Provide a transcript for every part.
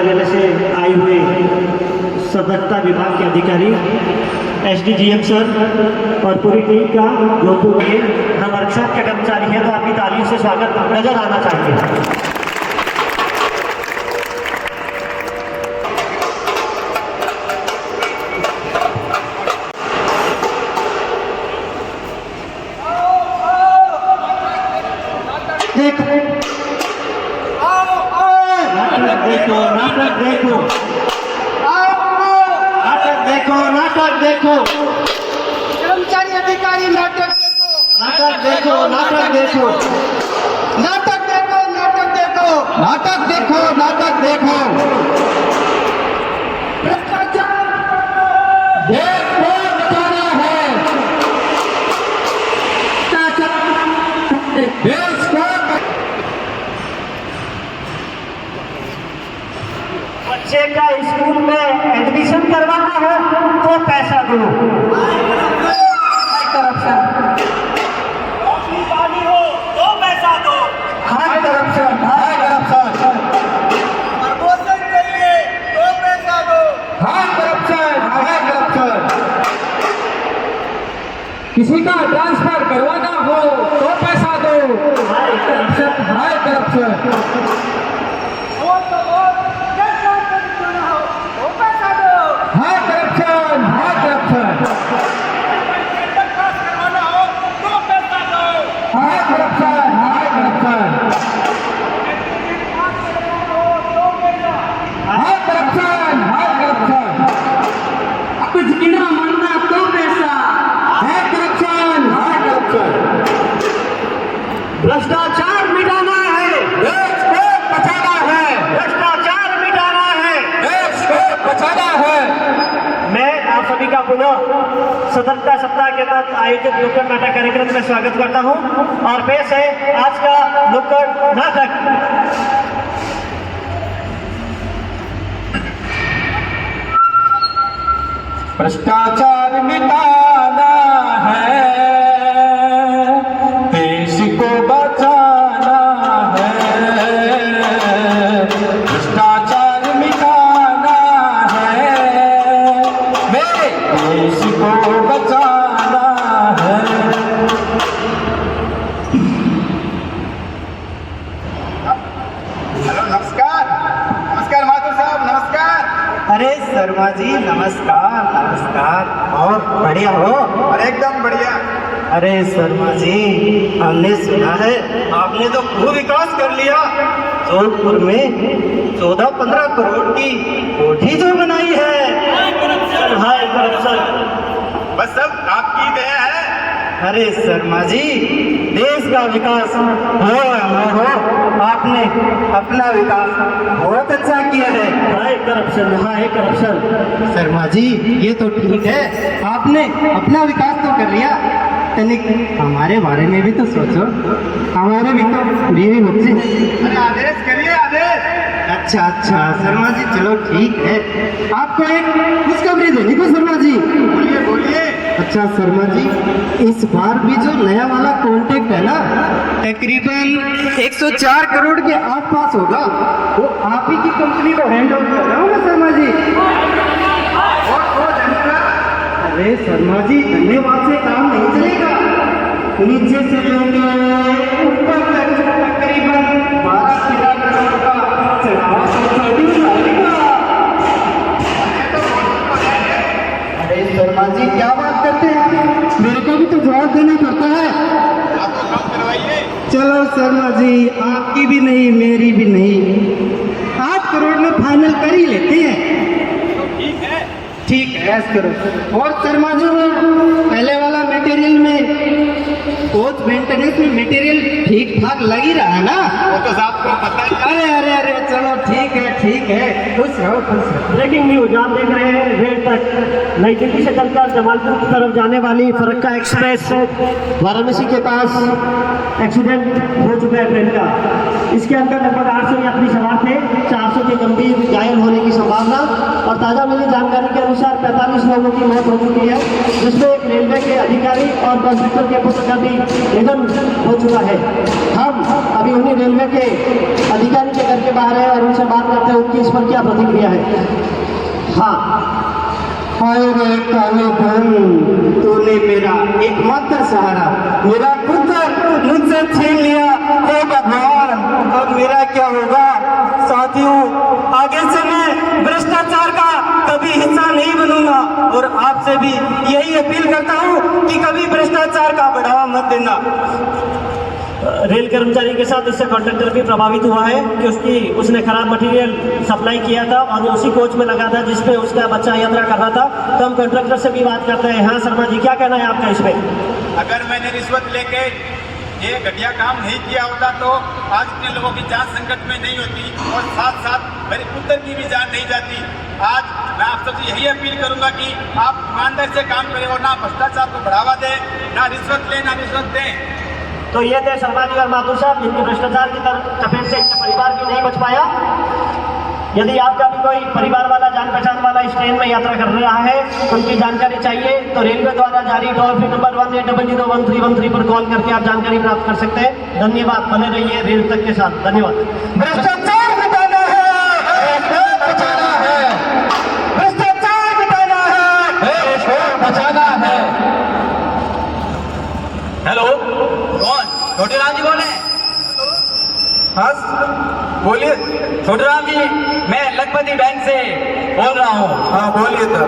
कार्यालय से आए हुए सतर्कता विभाग के अधिकारी एसडीजीएम सर और पूरी टीम का जोधपुर के हम आरक्षण के कर्मचारी हैं, तो आपकी तालीम से स्वागत नजर आना चाहिए। नाटक देखो कर्मचारी अधिकारी नाटक देखो नाटक देखो नाटक देखो नाटक देखो नाटक देखो नाटक देखो भ्रष्टाचार देश को बचाना है, देश को। बच्चे का स्कूल में एडमिशन करवाना है तो पैसा दो। करप्शन पानी हो तो पैसा दो। हाय करप्शन, हाय करप्शन। प्रमोशन चाहिए तो पैसा दो। हाय करप्शन, हाय करप्शन। किसी का ट्रांसफर करवाना हो तो पैसा दो। हाय करप्शन, हाय करप्शन। हाय करप्शन, हाय करप्शन। हाय करप्शन, हाय करप्शन। हाय करप्शन, हाय करप्शन। कुछ गिना मानना तो पैसा। हाय करप्शन, हाय करप्शन। भ्रष्टाचार मिटाना है, देश को बचाना है, भ्रष्टाचार मिटाना है, देश को बचाना है। मैं आप सभी का पुनः सतर्कता सप्ताह के तहत आयोजित नुक्कड़ नाटक कार्यक्रम में स्वागत करता हूं और पेश है आज का नुक्कड़ नाटक। भ्रष्टाचार मिटाना है, देश को बचाना है। भ्रष्टाचार मिटाना है, मेरे देश को बचाना है। हेलो, नमस्कार। नमस्कार माथुर साहब, नमस्कार। अरे शर्मा जी नमस्कार। नमस्कार, और बढ़िया हो? अरे एकदम बढ़िया। अरे शर्मा जी, हमने सुना है आपने तो खूब विकास कर लिया। जोधपुर में 14-15 करोड़ की कोठी जो बनाई है। हाय करप्शन। बस सब आपकी दया है। अरे शर्मा जी, देश का विकास हो या न हो, आपने अपना विकास बहुत अच्छा किया है। हाय करप्शन, हाय करप्शन। शर्मा जी ये तो ठीक है, आपने अपना विकास तो कर लिया, लेकिन हमारे बारे में भी तो सोचो। हमारे भी तो बीवी बच्चे। अरे आदेश करिए, आदेश। अच्छा अच्छा शर्मा जी, चलो ठीक है। आपको एक खुशखबरी देनी को शर्मा जी। बोलिए बोलिए। अच्छा शर्मा जी, इस बार भी जो नया वाला कॉन्ट्रैक्ट है ना, तकरीबन 104 करोड़ के आसपास होगा, वो आप ही की कंपनी को हैंड ओवर कर रहा हूँ ना शर्मा जी। अरे शर्मा जी, धन्यवाद से काम नहीं चलेगा। नीचे से लेके ऊपर तक तकरीबन 12 करोड़ का चढ़ावा सब्सिडी लगेगा। अरे शर्मा जी क्या बात करते हैं, मेरे को भी तो जवाब देना पड़ता है। आप तो काम करवाइए। चलो शर्मा जी, आपकी भी नहीं मेरी भी नहीं, 8 करोड़ में फाइनल कर ही लेते हैं। ठीक है, ठीक है, ऐसा करो। और शर्मा जी, पहले वाला मटेरियल में कोच मेंटेनेंस में मटेरियल ठीक ठाक लग ही रहा है ना? वो तो साहब को पता ही। अरे अरे अरे, चलो ठीक है ठीक है, खुश रहो खुश रहो। ब्रेकिंग न्यूज आप देख रहे हैं रेड एक्सप्रेस नई दिल्ली से चलकर जमालपुर की तरफ जाने वाली फरक्का एक्सप्रेस वाराणसी के पास एक्सीडेंट हो चुका है ट्रेन का। इसके अंदर लगभग 800 यात्री सवार थे, 400 के गंभीर घायल होने की संभावना और ताज़ा मिली जानकारी के अनुसार 45 लोगों की मौत हो चुकी है, जिसमें एक रेलवे के अधिकारी और कंडक्टर के पुत्र का भी निधन हो चुका है। हम अभी उन्हीं रेलवे के अधिकारी के घर के बाहर है और उनसे बात करते हैं उनकी इस पर क्या प्रतिक्रिया है। हाँ, हाय रे काले धन, तूने मेरा एकमात्र सहारा, मेरा पुत्र मुझसे छीन लिया। हे भगवान, अब मेरा क्या होगा? साथियों, आगे से मैं भ्रष्टाचार का कभी हिस्सा नहीं बनूंगा और आपसे भी यही अपील करता हूँ कि कभी भ्रष्टाचार का बढ़ावा मत देना। रेल कर्मचारी के साथ इससे कंडक्टर भी प्रभावित हुआ है कि उसने खराब मटेरियल सप्लाई किया था और उसी कोच में लगा था जिसपे उसका बच्चा यात्रा कर रहा था। तो हम कंडक्टर से भी बात करते हैं। हाँ शर्मा जी, क्या कहना है आपका इस पे? अगर मैंने रिश्वत लेके ये घटिया काम नहीं किया होता तो आज इतने लोगों की जान संकट में नहीं होती और साथ साथ मेरे पुत्र की भी जान नहीं जाती। आज मैं आप सबसे यही अपील करूंगा कि आप ईमानदारी से काम करें और ना भ्रष्टाचार को बढ़ावा दें, ना रिश्वत लें, ना रिश्वत दें। तो ये थे शर्मा जी और माथुर साहब, जिनकी भ्रष्टाचार की चपेट से इनका परिवार भी नहीं बच पाया। यदि आपका भी कोई परिवार वाला जान पहचान वाला इस ट्रेन में यात्रा कर रहा है, उनकी जानकारी चाहिए तो रेलवे द्वारा जारी टोल फ्री नंबर 18001313 पर कॉल करके आप जानकारी प्राप्त कर सकते हैं। धन्यवाद, बने रहिए रेल तक के साथ। धन्यवाद। भ्रष्टाचार मिटाना है, बचाना है, भ्रष्टाचार मिटाना है, बचाना है। हेलो, कौन? छोटे राम जी बोले? हाँ बोलिए। छोटे राम जी, मैं लखपति बैंक से बोल रहा हूँ। हाँ बोलिए सर।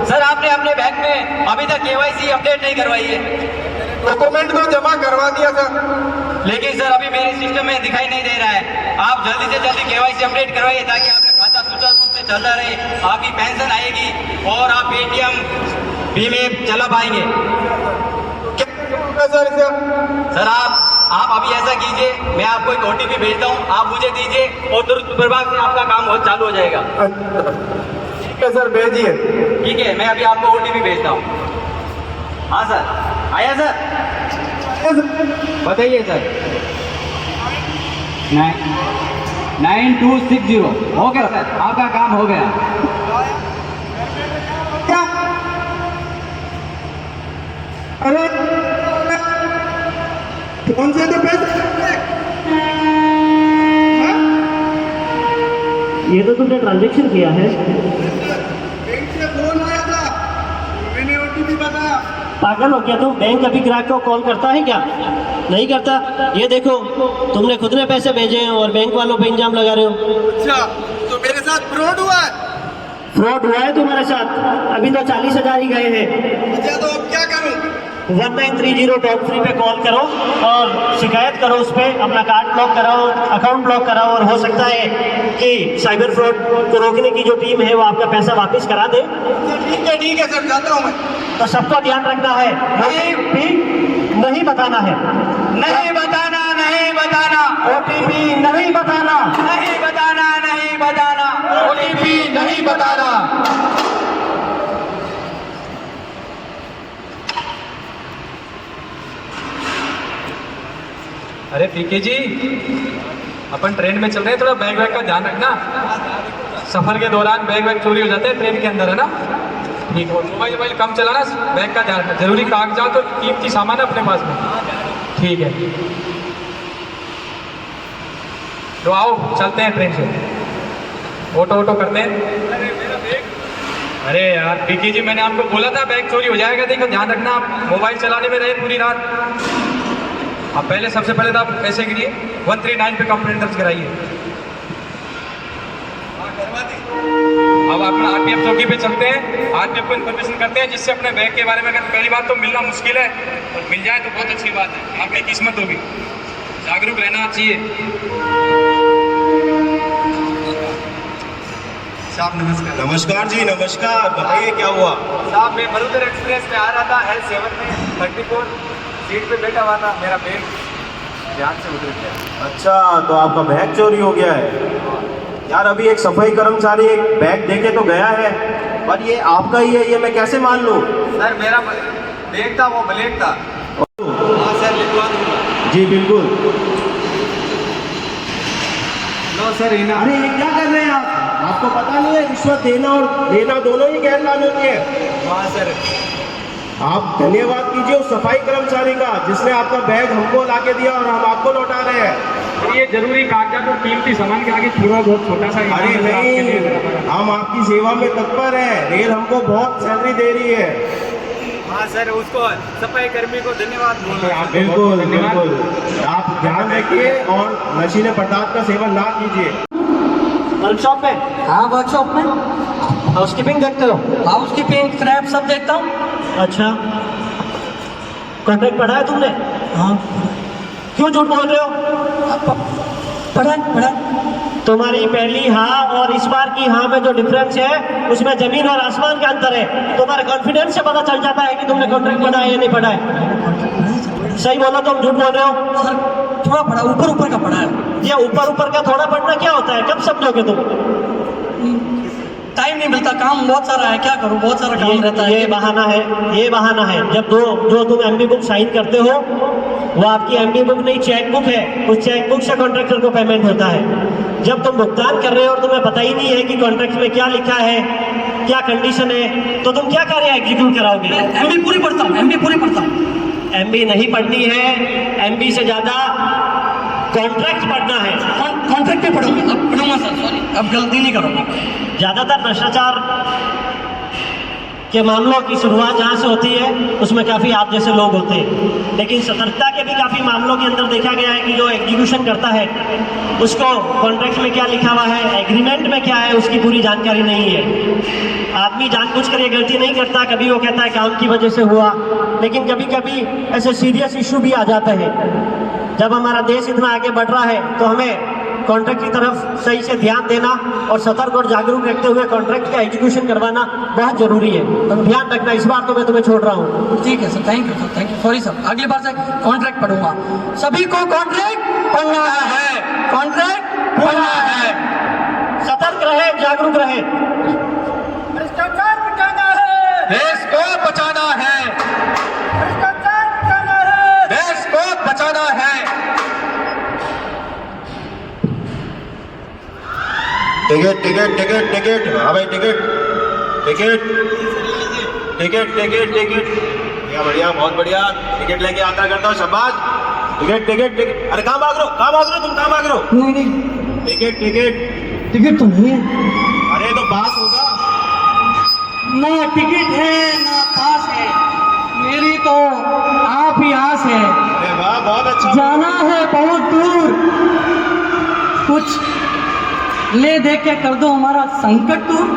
सर, आपने अपने बैंक में अभी तक KYC अपडेट नहीं करवाई है। डॉक्यूमेंट तो जमा करवा दिया सर, लेकिन सर अभी मेरे सिस्टम में दिखाई नहीं दे रहा है। आप जल्दी से जल्दी KYC अपडेट करवाइए ताकि आपका खाता सुचारू रूप से चलता रहे, आपकी पेंशन आएगी और आप ATM भी में चला पाएंगे। सर आप अभी ऐसा कीजिए, मैं आपको एक OTP भेजता हूँ, आप मुझे दीजिए और तुरंत प्रभाव से आपका काम चालू हो जाएगा। ठीक है सर, भेजिए। ठीक है, मैं अभी आपको OTP भेजता हूँ। हाँ सर, आया सर? बताइए सर। 9260 हो गया सर, आपका काम हो गया। क्या? अरे कौन से तो पैसे? ये तो तुमने ट्रांजेक्शन किया है। बैंक से फोन आया था, मैंने OTP बताया। पागल हो क्या तुम? बैंक कभी ग्राहक को कॉल करता है क्या? नहीं करता। ये देखो, तुमने खुद ने पैसे भेजे हैं और बैंक वालों पे इल्जाम लगा रहे हो। अच्छा, तो मेरे साथ फ्रॉड हुआ है? फ्रॉड हुआ है तुम्हारे साथ? अभी तो 40,000 ही गए हैं। अच्छा, तो अब क्या करूं? 1930 टोल फ्री पे कॉल करो और शिकायत करो उस पर, अपना कार्ड ब्लॉक कराओ, अकाउंट ब्लॉक कराओ और हो सकता है कि साइबर फ्रॉड को रोकने की जो टीम है वो आपका पैसा वापस करा दे। ठीक है सर, जाता हूँ मैं। तो सबको ध्यान रखना है, नहीं बताना है। नहीं बताना, नहीं बताना, OTP नहीं बताना, नहीं बताना, नहीं बताना, OTP नहीं बताना। अरे पीके जी, अपन ट्रेन में चल रहे हैं, थोड़ा बैग वैग का ध्यान रखना। सफर के दौरान बैग वैग चोरी हो जाते हैं ट्रेन के अंदर, है ना? ठीक है, मोबाइल कम चलाना, बैग का ध्यान रखना। जरूरी कागजात और कीमती सामान है अपने पास में। ठीक है, तो आओ चलते हैं ट्रेन से। ऑटो करते हैं। अरे यार पीके जी, मैंने आपको बोला था बैग चोरी हो जाएगा। देखो ध्यान रखना, आप मोबाइल चलाने में रहे पूरी रात। आप पहले सबसे पहले तो आप पैसे गिरिए, 139 पे कंप्लेंट दर्ज कराइए। अब अपना RPF चौकी पे चलते हैं, RPF को इन्फॉर्मेशन करते हैं, जिससे अपने बैग के बारे में, अगर पहली बात तो मिलना मुश्किल है और मिल जाए तो बहुत अच्छी बात है, आपकी किस्मत होगी। जागरूक रहना चाहिए। साहब नमस्कार। नमस्कार जी, नमस्कार। बताइए क्या हुआ? साहब, मैं बरूदर एक्सप्रेस में आ रहा था, L7 में 34 सीट पे बैठा हुआ था, मेरा बैग ध्यान से उतर गया। अच्छा, तो आपका बैग चोरी हो गया है। यार अभी एक सफाई कर्मचारी एक बैग देके तो गया है, पर ये आपका ही है, ये मैं कैसे मान लूँ? सर मेरा बैग था, वो ब्लैक था। हाँ सर, लिखवा दूंगा। जी बिल्कुल। लो सर इनाम। अरे ये क्या कर रहे हैं आप? आपको पता नहीं है रिश्वत देना और लेना दोनों ही गैर कानूनी है। हाँ सर। आप धन्यवाद कीजिए उस सफाई कर्मचारी का जिसने आपका बैग हमको लाके दिया और हम आपको लौटा रहे हैं। ये जरूरी कागजात और कीमती सामान के आगे थोड़ा बहुत छोटा सा अरे इनाम आपके लिए नहीं, देना पड़ा। हम आपकी सेवा में तत्पर हैं। रेल हमको बहुत सैलरी दे रही है। हाँ सर, उसको सफाई कर्मी को धन्यवाद बोलना। आपको बिल्कुल बहुत धन्यवाद। बिल्कुल, आप ध्यान रखिए और नशीले पदार्थ का सेवन ना कीजिए। वर्कशॉप में? हाँ वर्कशॉप में हाउसकीपिंग देखते हो? हाउसकीपिंग क्रैप सब देखता हूँ। अच्छा, कॉन्ट्रैक्ट पढ़ा है तुमने? हाँ क्यों झूठ बोल रहे हो? पढ़ा तुम्हारी पहली हाँ और इस बार की हाँ में जो डिफरेंस है उसमें जमीन और आसमान का अंतर है। तुम्हारे कॉन्फिडेंस से पता चल जाता है कि तुमने कॉन्ट्रैक्ट पढ़ा है या नहीं पढ़ा है। सही बोलो, तुम झूठ बोल रहे हो। सर थोड़ा पढ़ा, ऊपर का पढ़ा है। ये ऊपर का थोड़ा पढ़ना क्या होता है? कब समझोगे तुम? टाइम नहीं मिलता, काम बहुत सारा है, क्या करूँ, बहुत सारा काम रहता है। ये बहाना है। जब जो तुम एमबी बुक साइन करते हो वो आपकी एमबी बुक नहीं, चेक बुक है। उस चेक बुक से कॉन्ट्रैक्टर को पेमेंट होता है। जब तुम भुगतान कर रहे हो और तुम्हें पता ही नहीं है कि कॉन्ट्रैक्ट में क्या लिखा है, क्या कंडीशन है, तो तुम क्या कार्य एग्जीक्यूट कराओगे? एमबी पूरी पढ़ता हूँ। एमबी नहीं पढ़नी है, एमबी से ज्यादा कॉन्ट्रैक्ट पढ़ना है। कॉन्ट्रैक्ट पे पढ़ूंगा, अब पढ़ूंगा सर, सॉरी अब गलती नहीं करूँगा। ज्यादातर भ्रष्टाचार के मामलों की शुरुआत जहाँ से होती है उसमें काफ़ी आप जैसे लोग होते हैं, लेकिन सतर्कता के भी काफ़ी मामलों के अंदर देखा गया है कि जो एग्जीक्यूशन करता है उसको कॉन्ट्रैक्ट में क्या लिखा हुआ है, एग्रीमेंट में क्या है, उसकी पूरी जानकारी नहीं है। आदमी जानबूझकर ये गलती नहीं करता, कभी वो कहता है काम की वजह से हुआ, लेकिन कभी कभी ऐसे सीरियस इशू भी आ जाते हैं। जब हमारा देश इतना आगे बढ़ रहा है तो हमें कॉन्ट्रैक्ट की तरफ सही से ध्यान देना और सतर्क और जागरूक रखते हुए कॉन्ट्रैक्ट का एग्जीक्यूशन करवाना बहुत जरूरी है। तो ध्यान रखना, इस बार तो मैं तुम्हें छोड़ रहा हूँ। ठीक है sir, thank you sir, thank you, sorry sir, अगली बार से कॉन्ट्रैक्ट पढ़ूंगा। सभी को कॉन्ट्रैक्ट पढ़ना है, कॉन्ट्रैक्ट पढ़ना है। सतर्क रहे, जागरूक रहे। भ्रष्टाचार मिटाना है, देश को बचाना है, भ्रष्टाचार मिटाना है, देश को बचाना है। टिकट टिकट टिकट टिकट, हाँ भाई ticket ticket ticket ticket ticket, बढ़िया बढ़िया, बहुत बढ़िया। टिकट लेके आता करता हूँ, शाबाश। टिकट टिकट टिकट, अरे कहाँ भाग रहे हो, कहाँ भाग रहे हो तुम, कहाँ भाग रहे हो? नहीं टिकट टिकट, टिकट तो नहीं है। अरे तो पास होगा। ना टिकट है ना पास है, मेरी तो आप ही आस है। अरे वाह, बहुत अच्छा। जाना है बहुत दूर, कुछ ले दे के कर दो हमारा संकट दूर।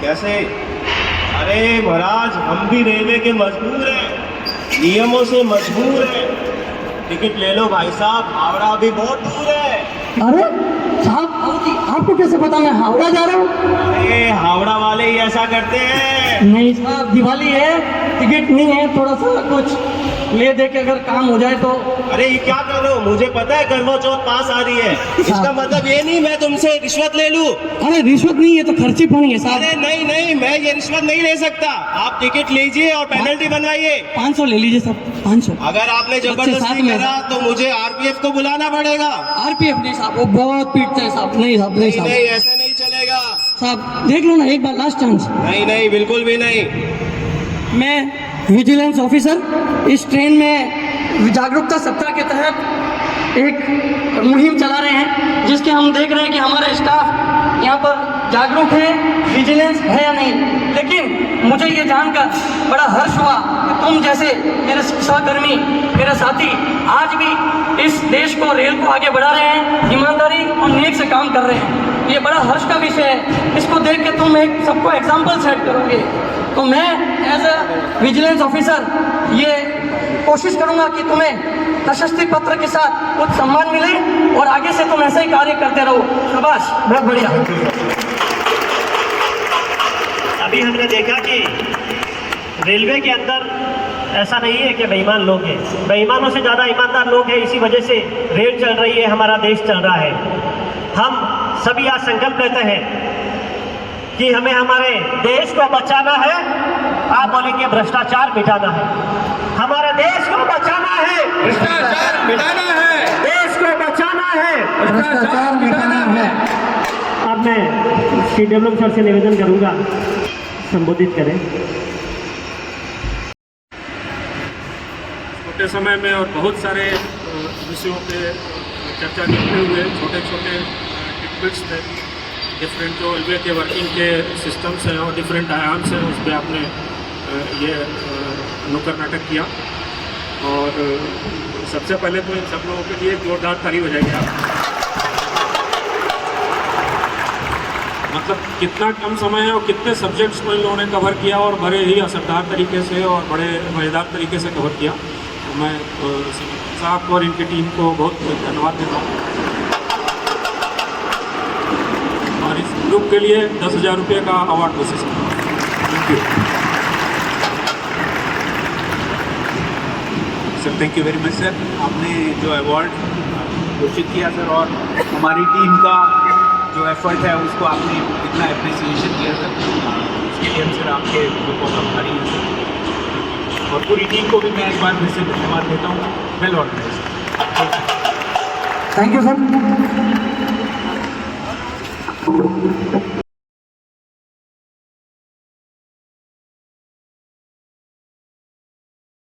कैसे? अरे महाराज, हम भी रेलवे के मजबूर हैं, नियमों से मजबूर हैं। टिकट ले लो भाई साहब, हावड़ा अभी बहुत दूर है। अरे साहब, आपको कैसे पता मैं हावड़ा जा रहा हूँ? अरे हावड़ा वाले ही ऐसा करते हैं। नहीं साहब, दिवाली है, टिकट नहीं है, थोड़ा सा कुछ ले दे के अगर काम हो जाए तो। अरे ये क्या कर रहे हो? मुझे पता है करवा चौथ पास आ रही है, इसका मतलब ये नहीं मैं तुमसे रिश्वत ले लूं। अरे रिश्वत नहीं है तो खर्ची पानी है साहब। अरे नहीं नहीं, मैं ये रिश्वत नहीं ले सकता। आप टिकट लीजिए और पेनल्टी बनवाइए। 500 ले लीजिए साहब, 500। अगर आपने साथ जबरदस्ती में। करा तो मुझे आरपीएफ को बुलाना पड़ेगा। आरपीएफ नहीं साहब, वो बहुत पीटते हैं साहब। नहीं साहब, नहीं साहब, नहीं, ऐसा नहीं चलेगा। साहब देख लो ना, एक बार लास्ट चांस। नहीं नहीं, बिल्कुल भी नहीं। मैं विजिलेंस ऑफिसर इस ट्रेन में जागरूकता सप्ताह के तहत एक मुहिम चला रहे हैं, जिसके हम देख रहे हैं कि हमारे स्टाफ यहाँ पर जागरूक है, विजिलेंस है या नहीं। लेकिन मुझे ये जानकर बड़ा हर्ष हुआ कि तुम जैसे मेरे सहकर्मी, मेरे साथी आज भी इस देश को, रेल को आगे बढ़ा रहे हैं, ईमानदारी और नेक से काम कर रहे हैं। ये बड़ा हर्ष का विषय है। इसको देख के तुम एक सबको एग्जाम्पल सेट करोगे। तो मैं एज अ विजिलेंस ऑफिसर ये कोशिश करूंगा कि तुम्हें प्रशस्ति पत्र के साथ कुछ सम्मान मिले और आगे से तुम ऐसे ही कार्य करते रहो। शाबाश, बहुत बढ़िया। अभी हमने देखा कि रेलवे के अंदर ऐसा नहीं है कि बेईमान लोग हैं, बेईमानों से ज़्यादा ईमानदार लोग हैं। इसी वजह से रेल चल रही है, हमारा देश चल रहा है। हम सभी आज संकल्प लेते हैं कि हमें हमारे देश को बचाना है। आप बोलेंगे भ्रष्टाचार मिटाना है। हमारे देश को बचाना है, भ्रष्टाचार मिटाना है, देश को बचाना है। भ्रष्टाचार मिटाना है। अब मैं श्री डेवलप सर से निवेदन करूंगा, संबोधित करें। छोटे समय में और बहुत सारे विषयों पे चर्चा करते हुए छोटे छोटे टिप्स थे, डिफरेंट जो रेलवे के वर्किंग के सिस्टम्स हैं और डिफरेंट आयाम्स हैं, उस पर आपने ये नुक्कड़ नाटक किया। और सबसे पहले तो इन सब लोगों के लिए जोरदार ताली हो जाएगी आप। मतलब कितना कम समय है और कितने सब्जेक्ट्स को इन लोगों ने कवर किया और बड़े ही असरदार तरीके से और बड़े मज़ेदार तरीके से कवर किया। तो मैं साहब और इनकी टीम को बहुत धन्यवाद देता हूँ। और इस ग्रुप के लिए 10,000 रुपये का अवार्ड घोषित करता हूँ। Thank you sir, thank you very much sir. आपने जो अवार्ड घोषित किया सर, और हमारी टीम का जो एफर्ट है उसको आपने इतना अप्रिसिएशन किया सर, उसके लिए हम सर आपके बहुत आभारी हैं सर। और पूरी टीम को भी मैं एक बार फिर से धन्यवाद देता हूँ। Well organised. Thank you sir.